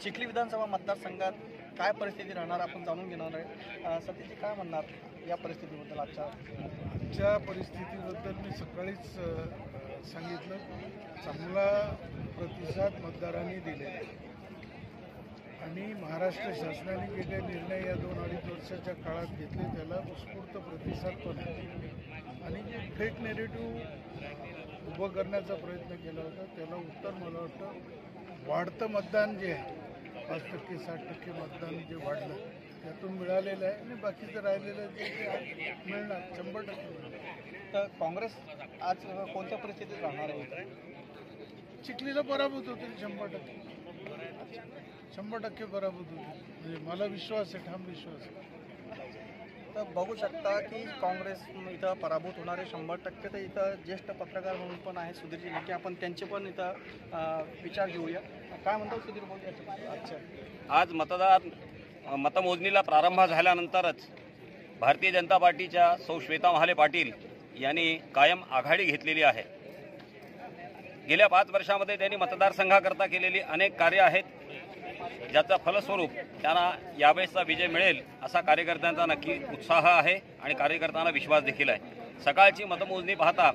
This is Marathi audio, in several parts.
चिखली विधानसभा मतदारसंघात काय परिस्थिती राहणार आपण जाणून घेणार आहे। सतीजी काय म्हणणार या परिस्थितीबद्दल? आजच्या परिस्थितीबद्दल मी सकाळीच सांगितलं, चांगला प्रतिसाद मतदारांनी दिले आणि महाराष्ट्र शासनाने जे काही निर्णय या 2-2.5 वर्षाच्या काळात घेतले त्याला उत्स्फूर्त प्रतिसाद पण आहे आणि जे फेक नेरेटिव्ह उभं करण्याचा प्रयत्न केला होता त्याला उत्तर मला वाटतं वाढतं मतदान जे आहे 5%, 60% मतदान जे वाढलं त्यातून मिळालेलं आहे आणि बाकीचं राहिलेलं जे मिळणार 100% तर काँग्रेस आज कोणत्या परिस्थितीत राहणार आहे? चिखलीला पराभूत होतील 100% पराभूत होतील, म्हणजे मला विश्वास आहे, ठाम विश्वास आहे। तर बघू शकता की काँग्रेस इथं पराभूत होणारे 100%। तर इथं ज्येष्ठ पत्रकार म्हणून पण आहे सुधीरजी नेके, आपण त्यांचे पण इथं विचार घेऊया। काय म्हणतो सुधीर भाऊ? अच्छा, आज मतमोजणीला प्रारंभ झाल्यानंतरच भारतीय जनता पार्टीच्या सौ श्वेता महाले पाटील यांनी कायम आघाडी घेतलेली आहे। गेल्या 5 वर्षामध्ये त्यांनी मतदारसंघाकरता केलेली अनेक कार्य आहेत, ज्याचा फलस्वरूप त्यांना यावेळेसचा विजय मिळेल असा कार्यकर्त्यांचा नक्की उत्साह आहे आणि कार्यकर्त्यांना विश्वास देखील आहे। सकाळची मतमोजणी पाहता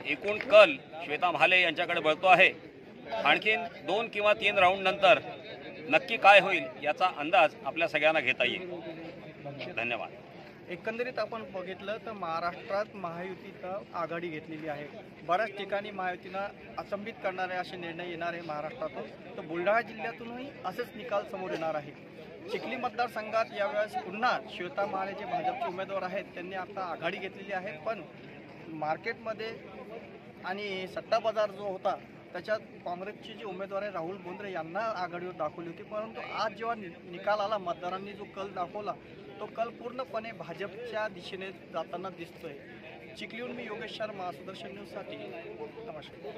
एकूण कल श्वेता महाले यांच्याकडे बळतो आहे। आणखीन 2 किंवा 3 राऊंड नंतर नक्की काय होईल याचा अंदाज आपल्या सगळ्यांना घेता येईल। धन्यवाद। एकंदरीत आपण बघितलं तर महाराष्ट्रात महायुतीनं आघाडी घेतलेली आहे। बऱ्याच ठिकाणी महायुतीनं अचंबित करणारे असे निर्णय येणार आहे महाराष्ट्रातून, तर बुलढाणा जिल्ह्यातूनही असेच निकाल समोर येणार आहे। चिखली मतदारसंघात यावेळेस पुन्हा श्वेता महाले जे भाजपचे उमेदवार आहेत त्यांनी आता आघाडी घेतलेली आहे, पण मार्केटमध्ये आणि सट्टा बाजार जो होता त्याच्यात काँग्रेसचे जे उमेदवार आहे राहुल बोंद्रे यांना आघाडीवर दाखवली होती, परंतु आज जेव्हा निकाल आला मतदारांनी जो कल दाखवला तो कल पूर्णपणे भाजपच्या दिशेने जाताना दिसतोय। चिखलीहून मी योगेश शर्मा, सुदर्शन न्यूजसाठी नमस्कार।